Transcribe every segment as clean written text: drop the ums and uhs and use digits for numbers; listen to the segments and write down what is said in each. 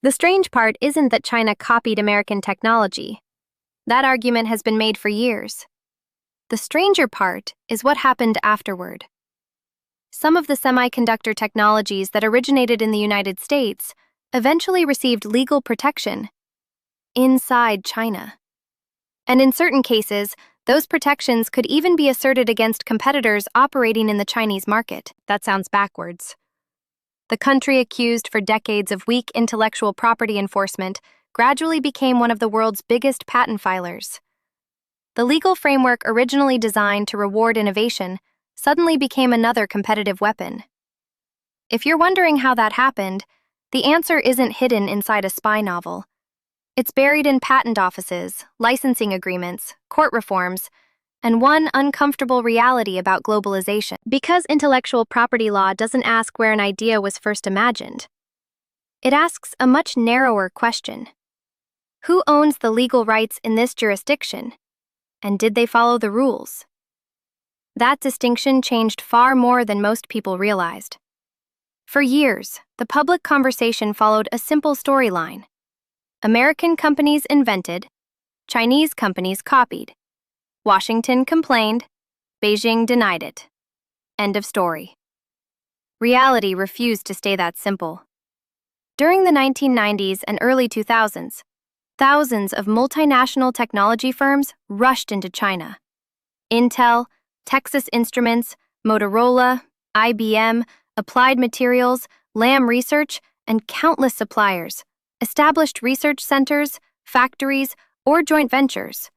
The strange part isn't that China copied American technology. That argument has been made for years. The stranger part is what happened afterward. Some of the semiconductor technologies that originated in the United States eventually received legal protection inside China. And in certain cases, those protections could even be asserted against competitors operating in the Chinese market. That sounds backwards. The country accused for decades of weak intellectual property enforcement gradually became one of the world's biggest patent filers. The legal framework originally designed to reward innovation suddenly became another competitive weapon. If you're wondering how that happened, the answer isn't hidden inside a spy novel. It's buried in patent offices, licensing agreements, court reforms, and one uncomfortable reality about globalization. Because intellectual property law doesn't ask where an idea was first imagined, it asks a much narrower question. Who owns the legal rights in this jurisdiction? And did they follow the rules? That distinction changed far more than most people realized. For years, the public conversation followed a simple storyline. American companies invented, Chinese companies copied. Washington complained, Beijing denied it. End of story. Reality refused to stay that simple. During the 1990s and early 2000s, thousands of multinational technology firms rushed into China. Intel, Texas Instruments, Motorola, IBM, Applied Materials, Lam Research, and countless suppliers established research centers, factories, or joint ventures.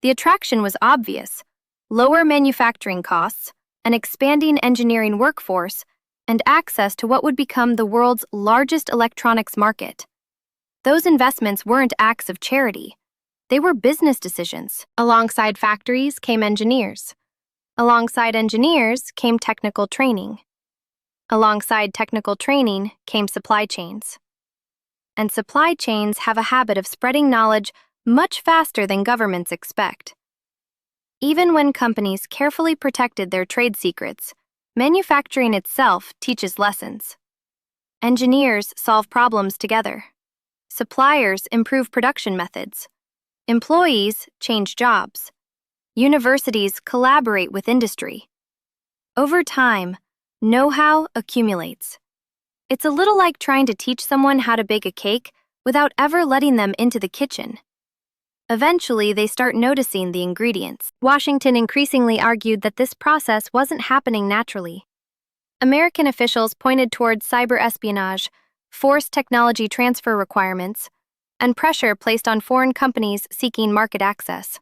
The attraction was obvious: lower manufacturing costs, an expanding engineering workforce, and access to what would become the world's largest electronics market. Those investments weren't acts of charity. They were business decisions. Alongside factories came engineers. Alongside engineers came technical training. Alongside technical training came supply chains. And supply chains have a habit of spreading knowledge much faster than governments expect. Even when companies carefully protected their trade secrets, manufacturing itself teaches lessons. Engineers solve problems together. Suppliers improve production methods. Employees change jobs. Universities collaborate with industry. Over time, know-how accumulates. It's a little like trying to teach someone how to bake a cake without ever letting them into the kitchen. Eventually, they start noticing the ingredients. Washington increasingly argued that this process wasn't happening naturally. American officials pointed towards cyber espionage, forced technology transfer requirements, and pressure placed on foreign companies seeking market access.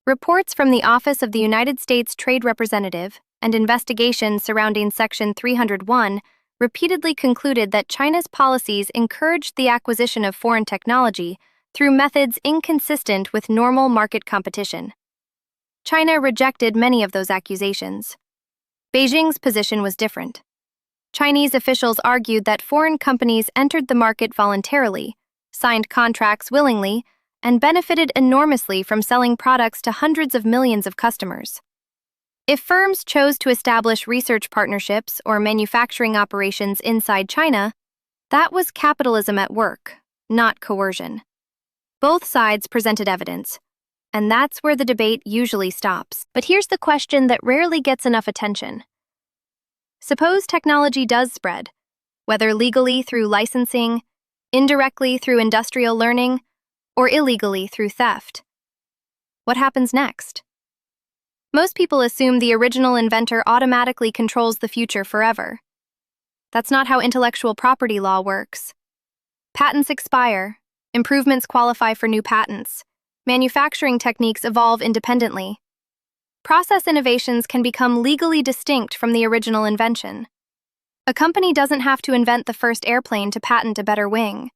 Reports from the Office of the United States Trade Representative and investigations surrounding Section 301 repeatedly concluded that China's policies encouraged the acquisition of foreign technology through methods inconsistent with normal market competition. China rejected many of those accusations. Beijing's position was different. Chinese officials argued that foreign companies entered the market voluntarily, signed contracts willingly, and benefited enormously from selling products to hundreds of millions of customers. If firms chose to establish research partnerships or manufacturing operations inside China, that was capitalism at work, not coercion. Both sides presented evidence, and that's where the debate usually stops. But here's the question that rarely gets enough attention. Suppose technology does spread, whether legally through licensing, indirectly through industrial learning, or illegally through theft. What happens next? Most people assume the original inventor automatically controls the future forever. That's not how intellectual property law works. Patents expire, improvements qualify for new patents, manufacturing techniques evolve independently. Process innovations can become legally distinct from the original invention. A company doesn't have to invent the first airplane to patent a better wing.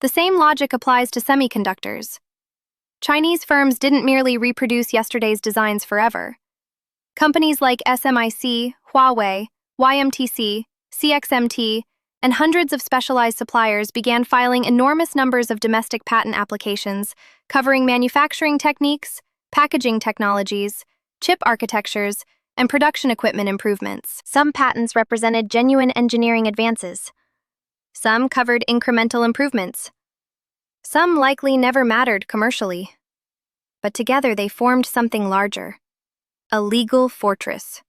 The same logic applies to semiconductors. Chinese firms didn't merely reproduce yesterday's designs forever. Companies like SMIC, Huawei, YMTC, CXMT, and hundreds of specialized suppliers began filing enormous numbers of domestic patent applications covering manufacturing techniques, packaging technologies, chip architectures, and production equipment improvements. Some patents represented genuine engineering advances. Some covered incremental improvements. Some likely never mattered commercially. But together they formed something larger, a legal fortress.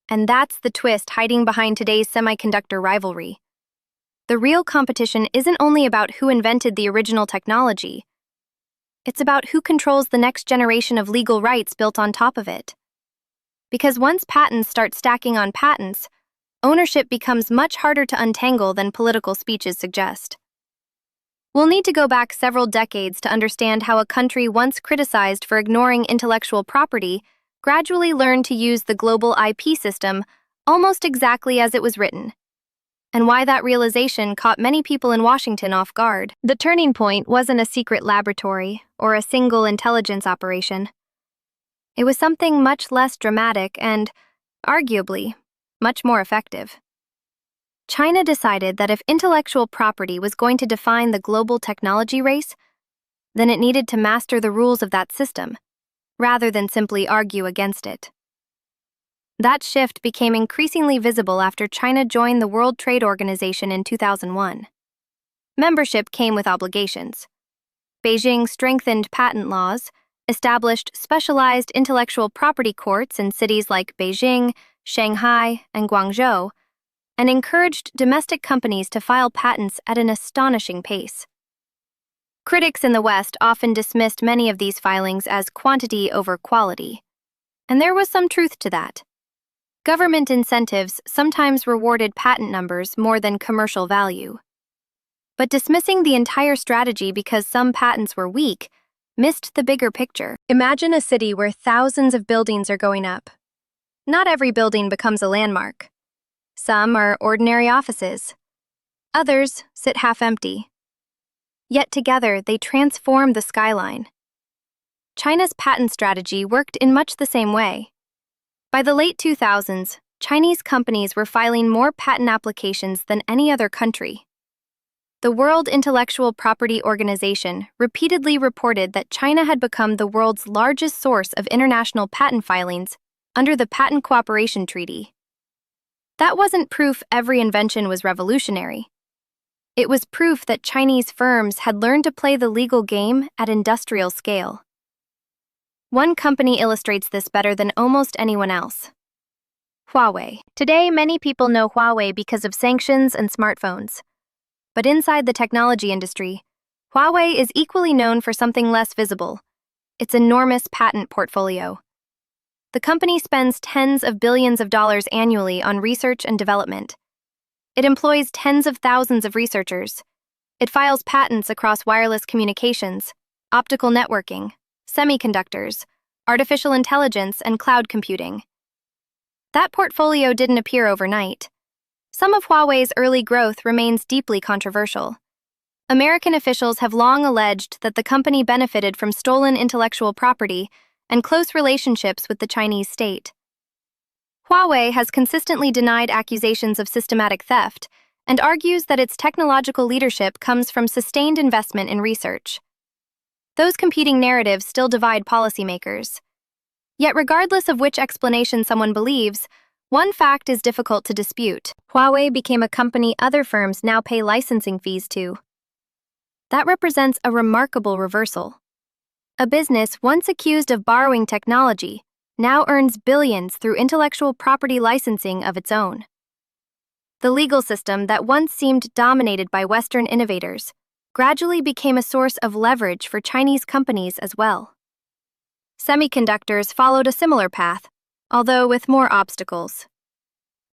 And that's the twist hiding behind today's semiconductor rivalry. The real competition isn't only about who invented the original technology. It's about who controls the next generation of legal rights built on top of it. Because once patents start stacking on patents, ownership becomes much harder to untangle than political speeches suggest. We'll need to go back several decades to understand how a country once criticized for ignoring intellectual property gradually learned to use the global IP system almost exactly as it was written, and why that realization caught many people in Washington off guard. The turning point wasn't a secret laboratory or a single intelligence operation. It was something much less dramatic and, arguably, much more effective. China decided that if intellectual property was going to define the global technology race, then it needed to master the rules of that system, rather than simply argue against it. That shift became increasingly visible after China joined the World Trade Organization in 2001. Membership came with obligations. Beijing strengthened patent laws, established specialized intellectual property courts in cities like Beijing, Shanghai, and Guangzhou, and encouraged domestic companies to file patents at an astonishing pace. Critics in the West often dismissed many of these filings as quantity over quality, and there was some truth to that. Government incentives sometimes rewarded patent numbers more than commercial value. But dismissing the entire strategy because some patents were weak missed the bigger picture. Imagine a city where thousands of buildings are going up. Not every building becomes a landmark. Some are ordinary offices. Others sit half empty. Yet together they transform the skyline. China's patent strategy worked in much the same way. By the late 2000s, Chinese companies were filing more patent applications than any other country. The World Intellectual Property Organization repeatedly reported that China had become the world's largest source of international patent filings under the Patent Cooperation Treaty. That wasn't proof every invention was revolutionary. It was proof that Chinese firms had learned to play the legal game at industrial scale. One company illustrates this better than almost anyone else. Huawei. Today, many people know Huawei because of sanctions and smartphones. But inside the technology industry, Huawei is equally known for something less visible: its enormous patent portfolio. The company spends tens of billions of dollars annually on research and development. It employs tens of thousands of researchers. It files patents across wireless communications, optical networking, semiconductors, artificial intelligence, and cloud computing. That portfolio didn't appear overnight. Some of Huawei's early growth remains deeply controversial. American officials have long alleged that the company benefited from stolen intellectual property and close relationships with the Chinese state. Huawei has consistently denied accusations of systematic theft and argues that its technological leadership comes from sustained investment in research. Those competing narratives still divide policymakers. Yet regardless of which explanation someone believes, one fact is difficult to dispute: Huawei became a company other firms now pay licensing fees to. That represents a remarkable reversal. A business once accused of borrowing technology now earns billions through intellectual property licensing of its own. The legal system that once seemed dominated by Western innovators gradually became a source of leverage for Chinese companies as well. Semiconductors followed a similar path, although with more obstacles.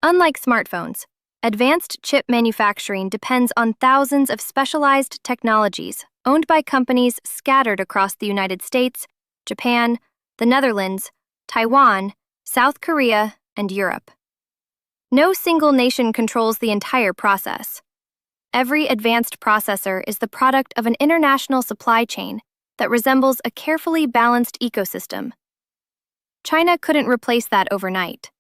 Unlike smartphones, advanced chip manufacturing depends on thousands of specialized technologies owned by companies scattered across the United States, Japan, the Netherlands, Taiwan, South Korea, and Europe. No single nation controls the entire process. Every advanced processor is the product of an international supply chain that resembles a carefully balanced ecosystem. China couldn't replace that overnight.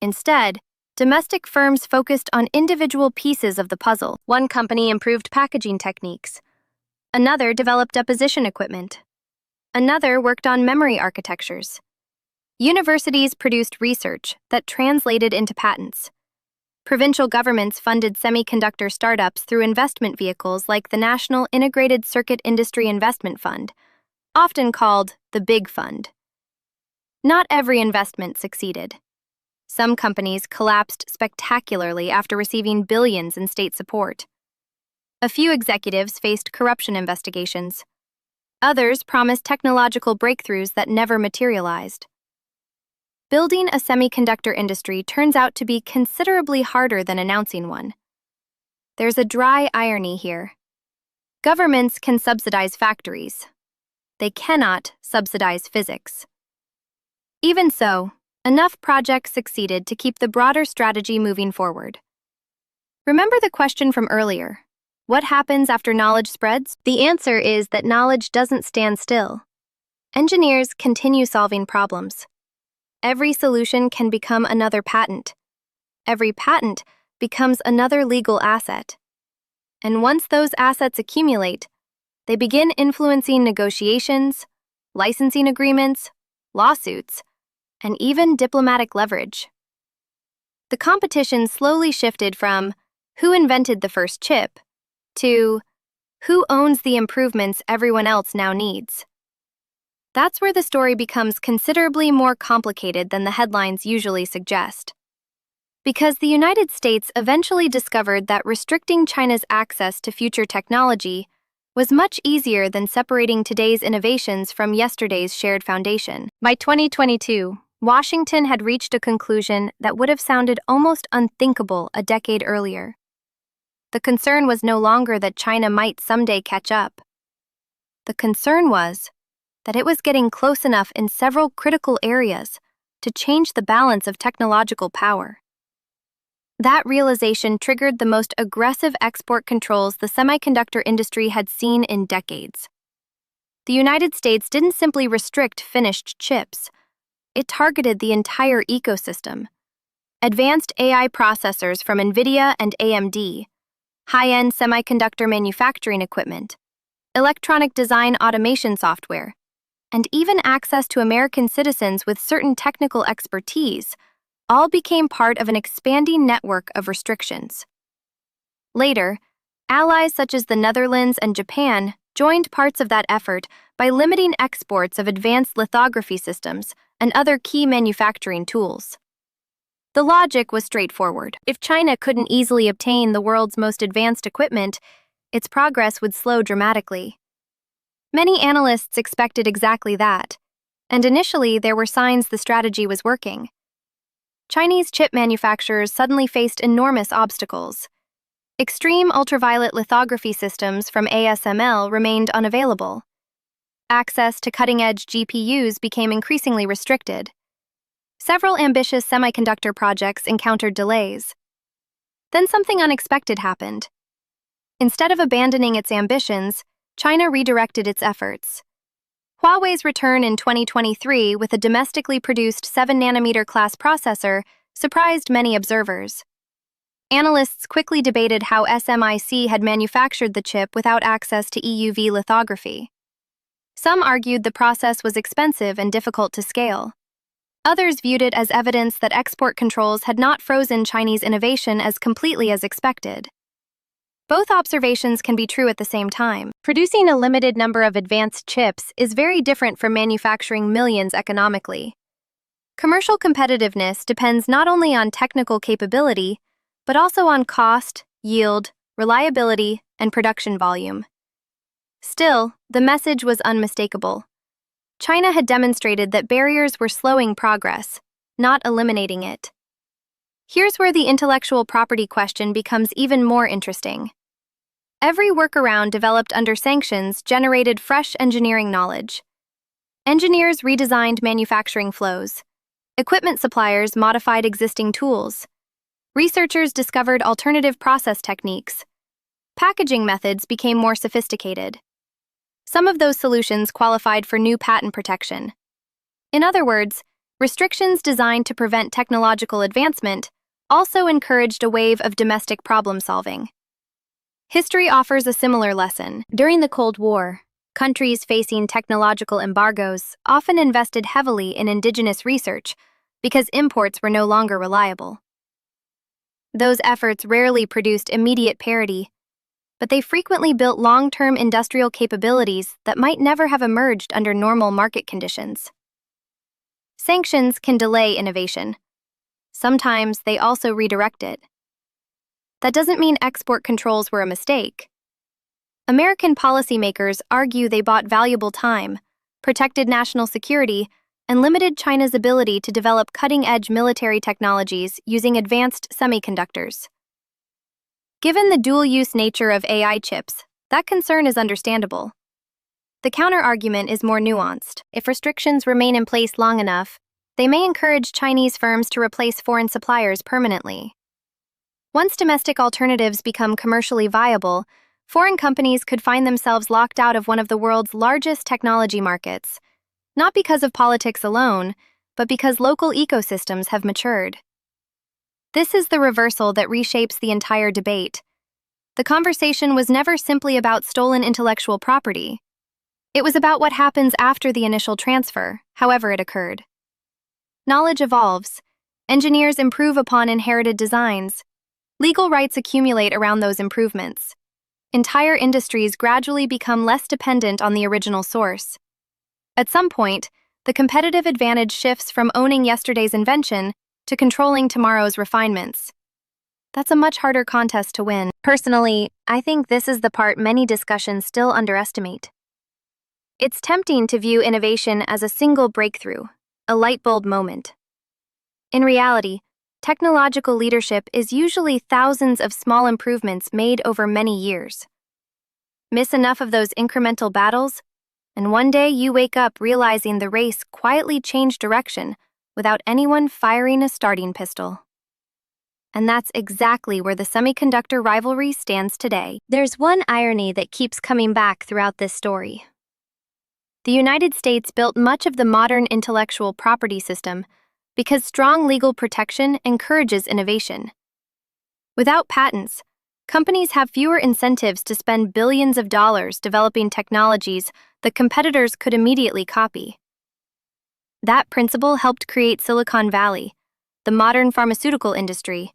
Instead, domestic firms focused on individual pieces of the puzzle. One company improved packaging techniques. Another developed deposition equipment. Another worked on memory architectures. Universities produced research that translated into patents. Provincial governments funded semiconductor startups through investment vehicles like the National Integrated Circuit Industry Investment Fund, often called the Big Fund. Not every investment succeeded. Some companies collapsed spectacularly after receiving billions in state support. A few executives faced corruption investigations. Others promised technological breakthroughs that never materialized. Building a semiconductor industry turns out to be considerably harder than announcing one. There's a dry irony here. Governments can subsidize factories. They cannot subsidize physics. Even so, enough projects succeeded to keep the broader strategy moving forward. Remember the question from earlier: what happens after knowledge spreads? The answer is that knowledge doesn't stand still. Engineers continue solving problems. Every solution can become another patent. Every patent becomes another legal asset. And once those assets accumulate, they begin influencing negotiations, licensing agreements, lawsuits, and even diplomatic leverage. The competition slowly shifted from who invented the first chip to who owns the improvements everyone else now needs. That's where the story becomes considerably more complicated than the headlines usually suggest. Because the United States eventually discovered that restricting China's access to future technology was much easier than separating today's innovations from yesterday's shared foundation. By 2022, Washington had reached a conclusion that would have sounded almost unthinkable a decade earlier. The concern was no longer that China might someday catch up. The concern was that it was getting close enough in several critical areas to change the balance of technological power. That realization triggered the most aggressive export controls the semiconductor industry had seen in decades. The United States didn't simply restrict finished chips. It targeted the entire ecosystem. Advanced AI processors from NVIDIA and AMD, high-end semiconductor manufacturing equipment, electronic design automation software, and even access to American citizens with certain technical expertise all became part of an expanding network of restrictions. Later, allies such as the Netherlands and Japan joined parts of that effort by limiting exports of advanced lithography systems and other key manufacturing tools. The logic was straightforward. If China couldn't easily obtain the world's most advanced equipment, its progress would slow dramatically. Many analysts expected exactly that, and initially there were signs the strategy was working. Chinese chip manufacturers suddenly faced enormous obstacles. Extreme ultraviolet lithography systems from ASML remained unavailable. Access to cutting-edge GPUs became increasingly restricted. Several ambitious semiconductor projects encountered delays. Then something unexpected happened. Instead of abandoning its ambitions, China redirected its efforts. Huawei's return in 2023 with a domestically produced 7nm class processor surprised many observers. Analysts quickly debated how SMIC had manufactured the chip without access to EUV lithography. Some argued the process was expensive and difficult to scale. Others viewed it as evidence that export controls had not frozen Chinese innovation as completely as expected. Both observations can be true at the same time. Producing a limited number of advanced chips is very different from manufacturing millions economically. Commercial competitiveness depends not only on technical capability, but also on cost, yield, reliability, and production volume. Still, the message was unmistakable. China had demonstrated that barriers were slowing progress, not eliminating it. Here's where the intellectual property question becomes even more interesting. Every workaround developed under sanctions generated fresh engineering knowledge. Engineers redesigned manufacturing flows. Equipment suppliers modified existing tools. Researchers discovered alternative process techniques. Packaging methods became more sophisticated. Some of those solutions qualified for new patent protection. In other words, restrictions designed to prevent technological advancement also encouraged a wave of domestic problem-solving. History offers a similar lesson. During the Cold War, countries facing technological embargoes often invested heavily in indigenous research because imports were no longer reliable. Those efforts rarely produced immediate parity, but they frequently built long-term industrial capabilities that might never have emerged under normal market conditions. Sanctions can delay innovation. Sometimes they also redirect it. That doesn't mean export controls were a mistake. American policymakers argue they bought valuable time, protected national security, and limited China's ability to develop cutting-edge military technologies using advanced semiconductors. Given the dual-use nature of AI chips, that concern is understandable. The counter-argument is more nuanced. If restrictions remain in place long enough, they may encourage Chinese firms to replace foreign suppliers permanently. Once domestic alternatives become commercially viable, foreign companies could find themselves locked out of one of the world's largest technology markets, not because of politics alone, but because local ecosystems have matured. This is the reversal that reshapes the entire debate. The conversation was never simply about stolen intellectual property. It was about what happens after the initial transfer, however it occurred. Knowledge evolves. Engineers improve upon inherited designs. Legal rights accumulate around those improvements. Entire industries gradually become less dependent on the original source. At some point, the competitive advantage shifts from owning yesterday's invention to controlling tomorrow's refinements. That's a much harder contest to win. Personally, I think this is the part many discussions still underestimate. It's tempting to view innovation as a single breakthrough, a light bulb moment. In reality, technological leadership is usually thousands of small improvements made over many years. Miss enough of those incremental battles, and one day you wake up realizing the race quietly changed direction without anyone firing a starting pistol. And that's exactly where the semiconductor rivalry stands today. There's one irony that keeps coming back throughout this story. The United States built much of the modern intellectual property system because strong legal protection encourages innovation. Without patents, companies have fewer incentives to spend billions of dollars developing technologies that competitors could immediately copy. That principle helped create Silicon Valley, the modern pharmaceutical industry,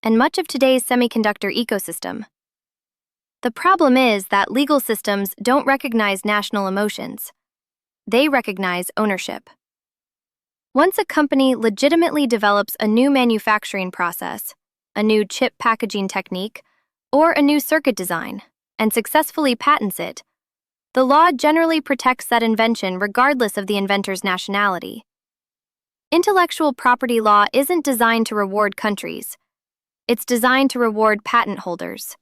and much of today's semiconductor ecosystem. The problem is that legal systems don't recognize national emotions. They recognize ownership. Once a company legitimately develops a new manufacturing process, a new chip packaging technique, or a new circuit design, and successfully patents it, the law generally protects that invention regardless of the inventor's nationality. Intellectual property law isn't designed to reward countries. It's designed to reward patent holders.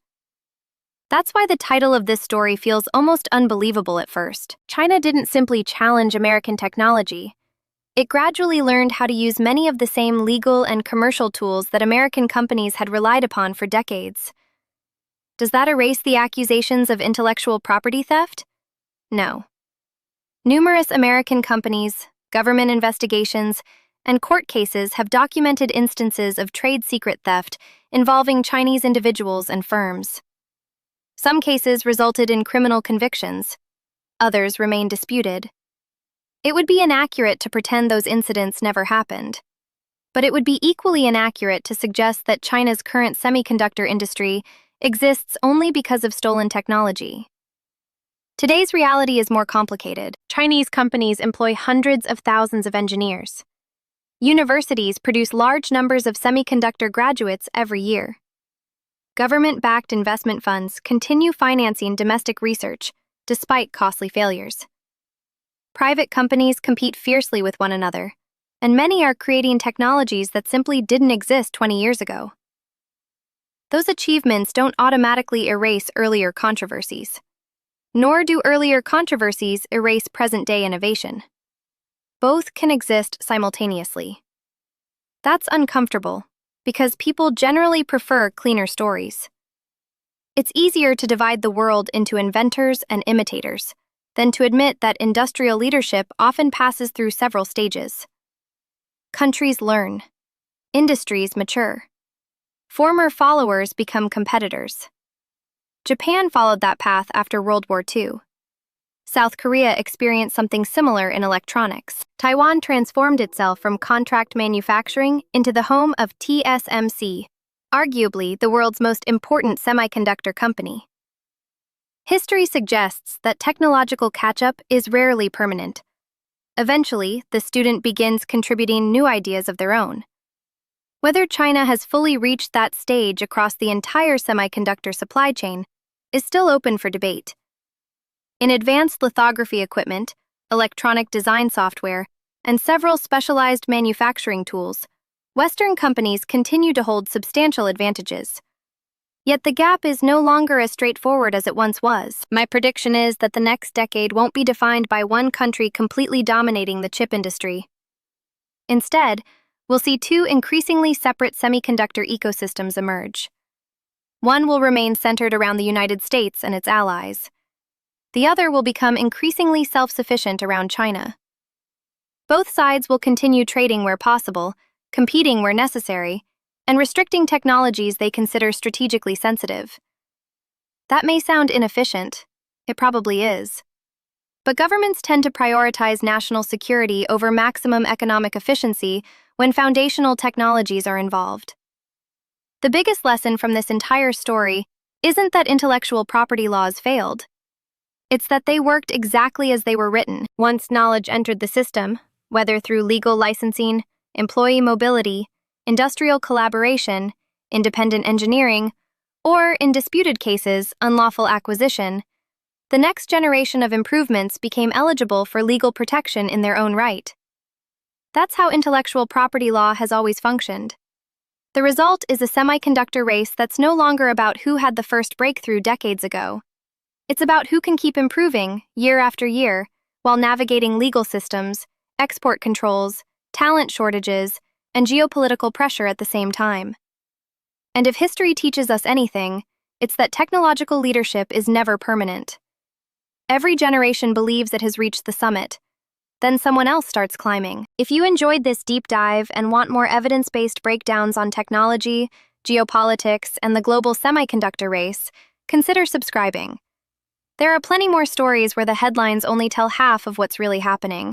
That's why the title of this story feels almost unbelievable at first. China didn't simply challenge American technology. It gradually learned how to use many of the same legal and commercial tools that American companies had relied upon for decades. Does that erase the accusations of intellectual property theft? No. Numerous American companies, government investigations, and court cases have documented instances of trade secret theft involving Chinese individuals and firms. Some cases resulted in criminal convictions. Others remain disputed. It would be inaccurate to pretend those incidents never happened. But it would be equally inaccurate to suggest that China's current semiconductor industry exists only because of stolen technology. Today's reality is more complicated. Chinese companies employ hundreds of thousands of engineers. Universities produce large numbers of semiconductor graduates every year. Government-backed investment funds continue financing domestic research despite costly failures. Private companies compete fiercely with one another, and many are creating technologies that simply didn't exist 20 years ago. Those achievements don't automatically erase earlier controversies. Nor do earlier controversies erase present-day innovation. Both can exist simultaneously. That's uncomfortable, because people generally prefer cleaner stories. It's easier to divide the world into inventors and imitators than to admit that industrial leadership often passes through several stages. Countries learn. Industries mature. Former followers become competitors. Japan followed that path after World War II. South Korea experienced something similar in electronics. Taiwan transformed itself from contract manufacturing into the home of TSMC, arguably the world's most important semiconductor company. History suggests that technological catch-up is rarely permanent. Eventually, the student begins contributing new ideas of their own. Whether China has fully reached that stage across the entire semiconductor supply chain is still open for debate. In advanced lithography equipment, electronic design software, and several specialized manufacturing tools, Western companies continue to hold substantial advantages. Yet the gap is no longer as straightforward as it once was. My prediction is that the next decade won't be defined by one country completely dominating the chip industry. Instead, we'll see two increasingly separate semiconductor ecosystems emerge. One will remain centered around the United States and its allies. The other will become increasingly self-sufficient around China. Both sides will continue trading where possible, competing where necessary, and restricting technologies they consider strategically sensitive. That may sound inefficient. It probably is. But governments tend to prioritize national security over maximum economic efficiency when foundational technologies are involved. The biggest lesson from this entire story isn't that intellectual property laws failed. It's that they worked exactly as they were written. Once knowledge entered the system, whether through legal licensing, employee mobility, industrial collaboration, independent engineering, or, in disputed cases, unlawful acquisition, the next generation of improvements became eligible for legal protection in their own right. That's how intellectual property law has always functioned. The result is a semiconductor race that's no longer about who had the first breakthrough decades ago. It's about who can keep improving, year after year, while navigating legal systems, export controls, talent shortages, and geopolitical pressure at the same time. And if history teaches us anything, it's that technological leadership is never permanent. Every generation believes it has reached the summit. Then someone else starts climbing. If you enjoyed this deep dive and want more evidence-based breakdowns on technology, geopolitics, and the global semiconductor race, consider subscribing. There are plenty more stories where the headlines only tell half of what's really happening.